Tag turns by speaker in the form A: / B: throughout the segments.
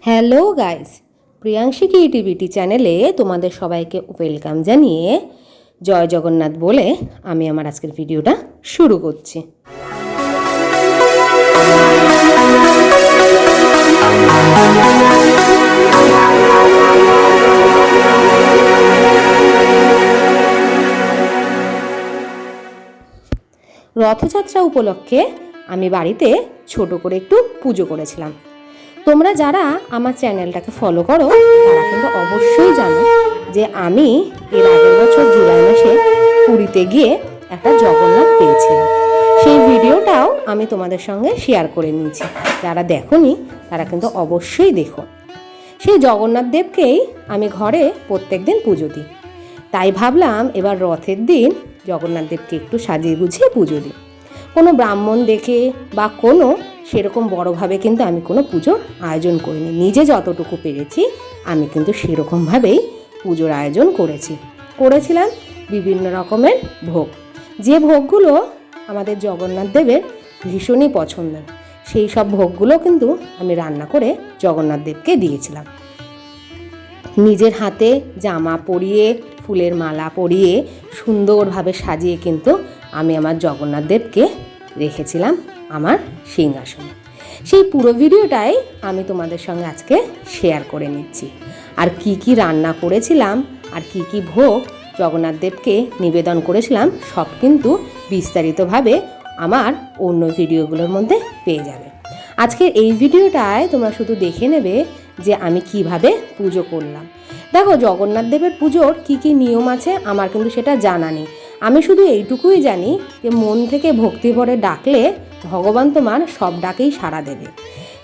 A: Hello guys, Priyanshi creativity চ্যানেলে তোমাদের সবাইকে ওয়েলকাম জানিয়ে জয় জগন্নাথ বলে আমি আমার আজকের ভিডিওটা শুরু করছি। রথযাত্রা উপলক্ষে আমি বাড়িতে ছোট করে একটু পুজো করেছিলাম। তোমরা যারা আমার চ্যানেলটাকে ফলো করো তারা কিন্তু অবশ্যই জানো যে আমি এর আগের বছর জুলাই মাসে পুরীতে গিয়ে একটা জগন্নাথ পেয়েছিলাম। সেই ভিডিওটাও আমি তোমাদের সঙ্গে শেয়ার করে নিয়েছি। যারা দেখোনি তারা কিন্তু অবশ্যই দেখো। সেই জগন্নাথ দেবকেই আমি ঘরে প্রত্যেক দিন পুজো দিই। তাই ভাবলাম এবার রথের দিন জগন্নাথ দেবকে একটু সাজিয়ে গুছিয়ে পুজো দিই। কোনো ব্রাহ্মণ দেখে বা কোনো সেরকম বড়োভাবে কিন্তু আমি কোনো পুজোর আয়োজন করিনি। নিজে যতটুকু পেরেছি আমি কিন্তু সেরকমভাবেই পুজোর আয়োজন করেছিলাম বিভিন্ন রকমের ভোগ। যে ভোগগুলো আমাদের জগন্নাথ দেবের ভীষণই পছন্দের, সেই সব ভোগগুলো কিন্তু আমি রান্না করে জগন্নাথ দেবকে দিয়েছিলাম। নিজের হাতে জামা পরিয়ে ফুলের মালা পরিয়ে সুন্দরভাবে সাজিয়ে কিন্তু আমি আমার জগন্নাথ দেবকে রেখেছিলাম আমার সিংহাসনে। সেই পুরো ভিডিওটাই আমি তোমাদের সঙ্গে আজকে শেয়ার করে নিচ্ছি। আর কি কি রান্না করেছিলাম আর কি কি ভোগ জগন্নাথ দেবকে নিবেদন করেছিলাম সব কিন্তু বিস্তারিতভাবে আমার অন্য ভিডিওগুলোর মধ্যে পেয়ে যাবে। আজকের এই ভিডিওটায় তোমরা শুধু দেখে নেবে যে আমি কিভাবে পুজো করলাম। দেখো, জগন্নাথ দেবের পুজোর কি কি নিয়ম আছে আমার কিন্তু সেটা জানা নেই। আমি শুধু এইটুকুই জানি যে মন থেকে ভক্তি ভরে ডাকলে ভগবান তোমার সব ডাকেই সাড়া দেবে।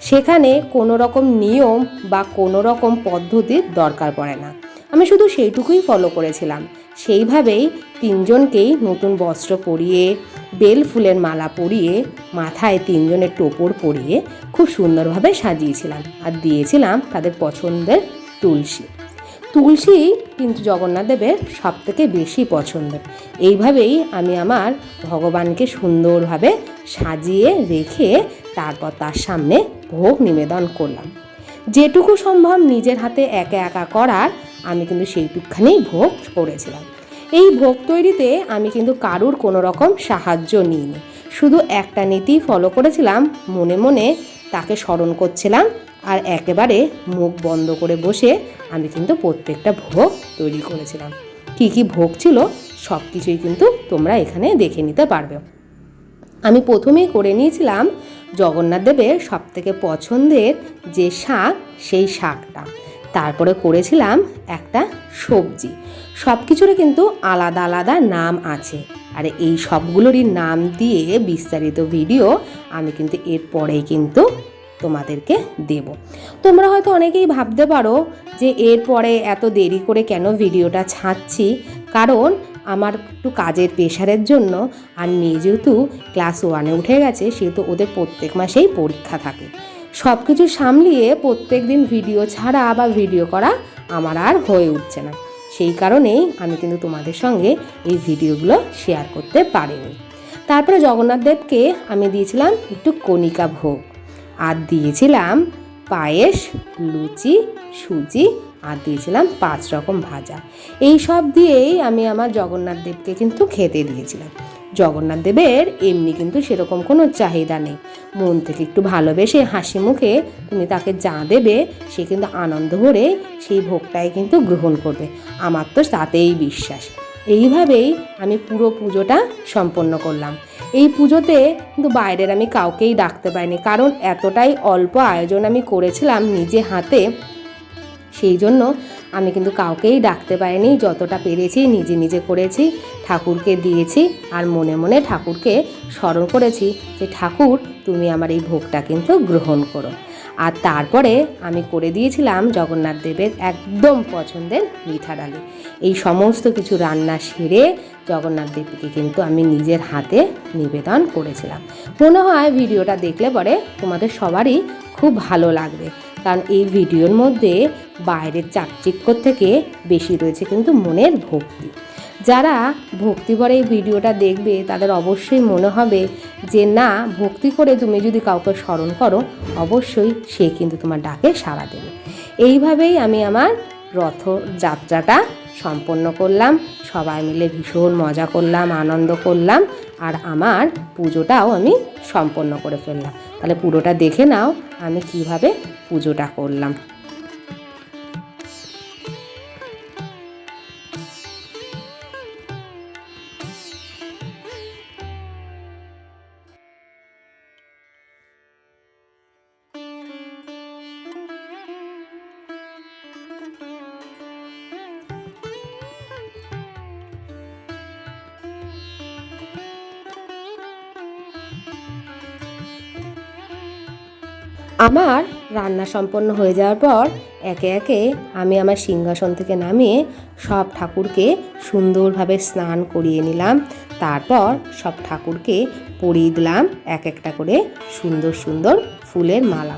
A: সেখানে কোনো রকম নিয়ম বা কোনো রকম পদ্ধতির দরকার পড়ে না। আমি শুধু সেইটুকুই ফলো করেছিলাম। সেইভাবেই তিনজনকেই নতুন বস্ত্র পরিয়ে বেল ফুলের মালা পরিয়ে মাথায় তিনজনের টোপর পরিয়ে খুব সুন্দরভাবে সাজিয়েছিলাম আর দিয়েছিলাম তাদের পছন্দের তুলসী কিন্তু জগন্নাথ দেবের সব থেকে বেশি পছন্দের। এইভাবেই আমি আমার ভগবানকে সুন্দরভাবে সাজিয়ে রেখে তারপর তার সামনে ভোগ নিবেদন করলাম। যেটুকু সম্ভব নিজের হাতে একা একা করার আমি কিন্তু সেইটুকখানি ভোগ করেছিলাম। এই ভোগ তৈরিতে আমি কিন্তু কারুর কোনো রকম সাহায্য নিইনি। শুধু একটা নীতি ফলো করেছিলাম, মনে মনে তাকে স্মরণ করছিলাম আর একেবারে মুখ বন্ধ করে বসে আমি কিন্তু প্রত্যেকটা ভোগ তৈরি করেছিলাম। কি কি ভোগ ছিল সব কিছুই কিন্তু তোমরা এখানে দেখে নিতে পারবে। আমি প্রথমেই করে নিয়েছিলাম জগন্নাথ দেবের সব থেকে পছন্দের যে শাক, সেই শাকটা। তারপরে করেছিলাম একটা সবজি। সব কিছুরই কিন্তু আলাদা আলাদা নাম আছে, আর এই সবগুলোরই নাম দিয়ে বিস্তারিত ভিডিও আমি কিন্তু এরপরেই কিন্তু তোমাদেরকে দেব। তোমরা হয়তো অনেকেই ভাবতে পারো যে এরপরে এত দেরি করে কেন ভিডিওটা ছাড়ছি, কারণ আমার একটু কাজের প্রেশারের জন্য আর মেয়ে যেহেতু ক্লাস 1-এ উঠে গেছে সেহেতু ওদের প্রত্যেক মাসেই পরীক্ষা থাকে। সব কিছু সামলিয়ে প্রত্যেক দিন ভিডিও ছাড়া বা ভিডিও করা আমার আর হয়ে উঠছে না। সেই কারণেই আমি কিন্তু তোমাদের সঙ্গে এই ভিডিওগুলো শেয়ার করতে পারিনি। তারপরে জগন্নাথ দেবকে আমি দিয়েছিলাম একটু কণিকা ভোগ আর দিয়েছিলাম পায়েস, লুচি, সুজি আর দিয়েছিলাম 5 রকম ভাজা। এই সব দিয়েই আমি আমার জগন্নাথ দেবকে কিন্তু খেতে দিয়েছিলাম। জগন্নাথ দেবের এমনি কিন্তু সেরকম কোনো চাহিদা নেই। মন থেকে একটু ভালোবেসে হাসি মুখে তুমি তাকে যা দেবে সে কিন্তু আনন্দ ভরে সেই ভোগটাই কিন্তু গ্রহণ করবে। আমার তো তাতেই বিশ্বাস। এইভাবেই আমি পুরো পুজোটা সম্পন্ন করলাম। এই পুজোতে কিন্তু বাইরের আমি কাউকেই ডাকতে পারিনি, কারণ এতটাই অল্প আয়োজন আমি করেছিলাম নিজে হাতে। সেই জন্য আমি কিন্তু কাউকেই ডাকতে পারিনি। যতটা পেরেছি নিজে নিজে করেছি, ঠাকুরকে দিয়েছি আর মনে মনে ঠাকুরকে স্মরণ করেছি যে ঠাকুর তুমি আমার এই ভোগটা কিন্তু গ্রহণ করো। আর তারপরে আমি করে দিয়েছিলাম জগন্নাথ দেবের একদম পছন্দের মিঠা ডালি। এই সমস্ত কিছু রান্না সেরে জগন্নাথ দেবকে কিন্তু আমি নিজের হাতে নিবেদন করেছিলাম। মনে হয় ভিডিওটা দেখলে পরে তোমাদের সবারই খুব ভালো লাগবে, কারণ এই ভিডিওর মধ্যে বাইরের চাকচিক্য থেকে বেশি রয়েছে কিন্তু মনের ভক্তি। যারা ভক্তিভরে এই ভিডিওটা দেখবে তাদের অবশ্যই মনে হবে যে না, ভক্তি করে তুমি যদি কাউকে স্মরণ করো অবশ্যই সে কিন্তু তোমার ডাকে সাড়া দেবে। এইভাবেই আমি আমার রথযাত্রাটা সম্পন্ন করলাম। সবাই মিলে ভীষণ মজা করলাম, আনন্দ করলাম, আর আমার পুজোটাও আমি সম্পন্ন করে ফেললাম। তাহলে পুরোটা দেখে নাও আমি কিভাবে পুজোটা করলাম। আমার রান্না সম্পন্ন হয়ে যাওয়ার পর একে একে আমি আমার সিংহাসন থেকে নামিয়ে সব ঠাকুরকে সুন্দরভাবে স্নান করিয়ে নিলাম। তারপর সব ঠাকুরকে পরিয়ে দিলাম এক একটা করে সুন্দর সুন্দর ফুলের মালা।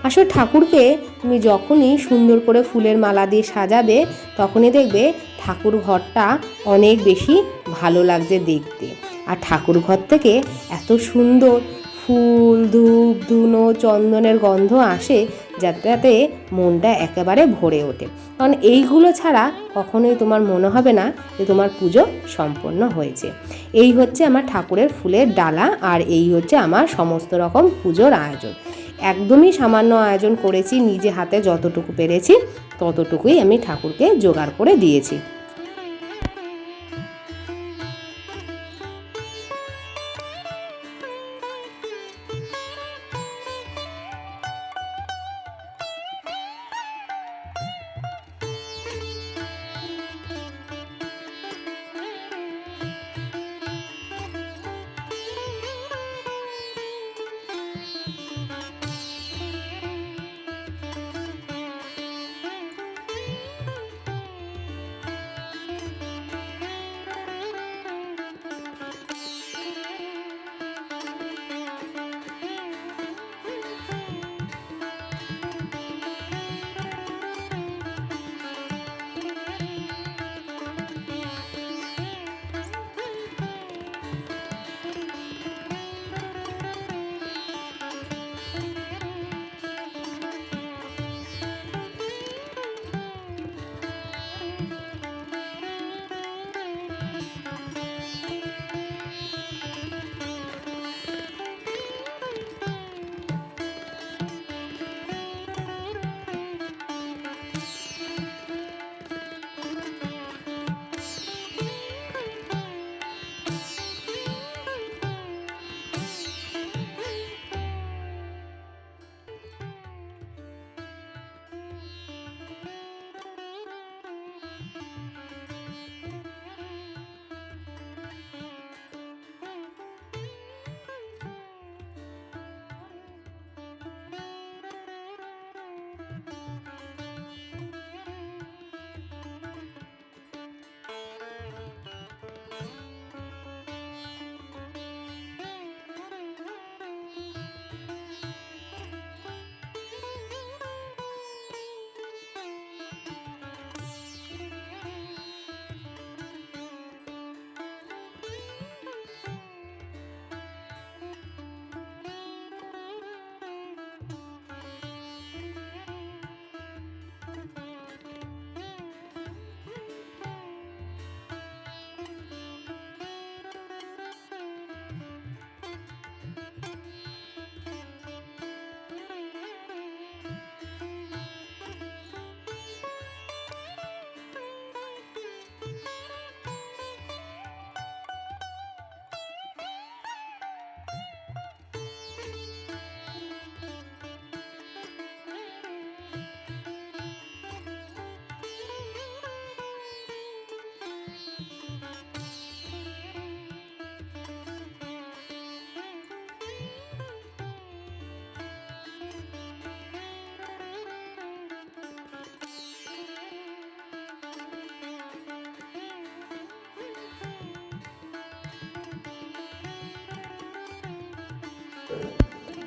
A: আসলে ঠাকুরকে তুমি যখনই সুন্দর করে ফুলের মালা দিয়ে সাজাবে তখনই দেখবে ঠাকুর ঘরটা অনেক বেশি ভালো লাগছে দেখতে। আর ঠাকুর ঘর থেকে এত সুন্দর ফুল, ধূপ, ধুনো, চন্দনের গন্ধ আসে যাতে মনটা একেবারে ভরে ওঠে। কারণ এইগুলো ছাড়া কখনোই তোমার মনে হবে না যে তোমার পুজো সম্পন্ন হয়েছে। এই হচ্ছে আমার ঠাকুরের ফুলের ডালা, আর এই হচ্ছে আমার সমস্ত রকম পুজোর আয়োজন। একদমই সামান্য আয়োজন করেছি, নিজে হাতে যতটুকু পেরেছি ততটুকুই আমি ঠাকুরকে জোগাড় করে দিয়েছি।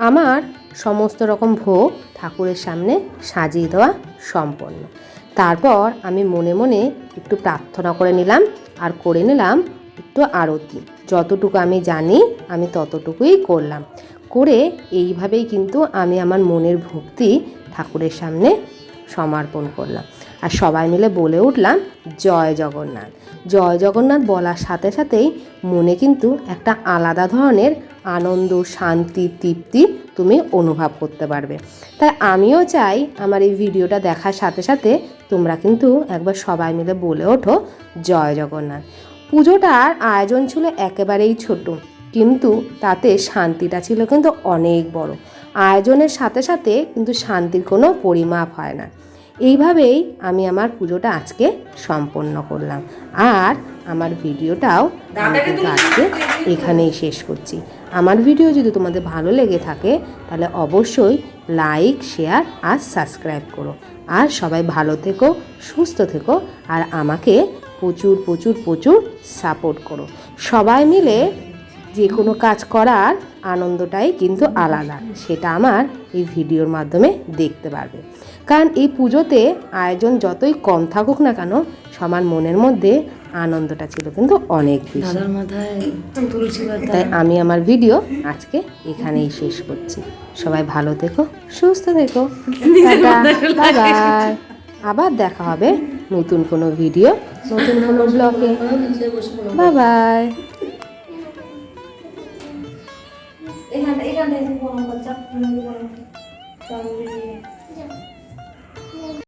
A: আমার সমস্ত রকম ভোগ ঠাকুরের সামনে সাজিয়ে দেওয়া সম্পন্ন। তারপর আমি মনে মনে একটু প্রার্থনা করে নিলাম আর করে নিলাম একটু আরতি। যতটুকু আমি জানি আমি ততটুকুই করলাম, করে এইভাবেই কিন্তু আমি আমার মনের ভক্তি ঠাকুরের সামনে সমর্পণ করলাম। আর সবাই মিলে বলে উঠলাম জয় জগন্নাথ। জয় জগন্নাথ বলার সাথে সাথেই মনে কিন্তু একটা আলাদা ধরনের আনন্দ, শান্তি, তৃপ্তি তুমি অনুভব করতে পারবে। তাই আমিও চাই আমার এই ভিডিওটা দেখার সাথে সাথে তোমরা কিন্তু একবার সবাই মিলে বলে ওঠো জয় জগন্নাথ। পুজোটার আয়োজন ছিল একেবারেই ছোট, কিন্তু তাতে শান্তিটা ছিল কিন্তু অনেক বড়। আয়োজনের সাথে সাথে কিন্তু শান্তির কোনো পরিমাপ হয় না। এইভাবেই আমি আমার পুজোটা আজকে সম্পন্ন করলাম। আর আমার ভিডিওটাও আমি কিন্তু আজকে এখানেই শেষ করছি। আমার ভিডিও যদি তোমাদের ভালো লেগে থাকে তাহলে অবশ্যই লাইক, শেয়ার আর সাবস্ক্রাইব করো। আর সবাই ভালো থেকো, সুস্থ থেকো, আর আমাকে প্রচুর প্রচুর প্রচুর সাপোর্ট করো। সবাই মিলে যে কোনো কাজ করার আনন্দটাই কিন্তু আলাদা, সেটা আমার এই ভিডিওর মাধ্যমে দেখতে পারবে। কারণ এই পুজোতে আয়োজন যতই কম থাকুক না কেন, সবার মনের মধ্যে আনন্দটা ছিল কিন্তু অনেক বেশি। তাই আমি আমার ভিডিও আজকে এখানেই শেষ করছি। সবাই ভালো থেকো, সুস্থ থেকো, বাই বাই। আবার দেখা হবে নতুন কোনো ভিডিও, নতুন কোনো ব্লগে। Bye bye. এখানটা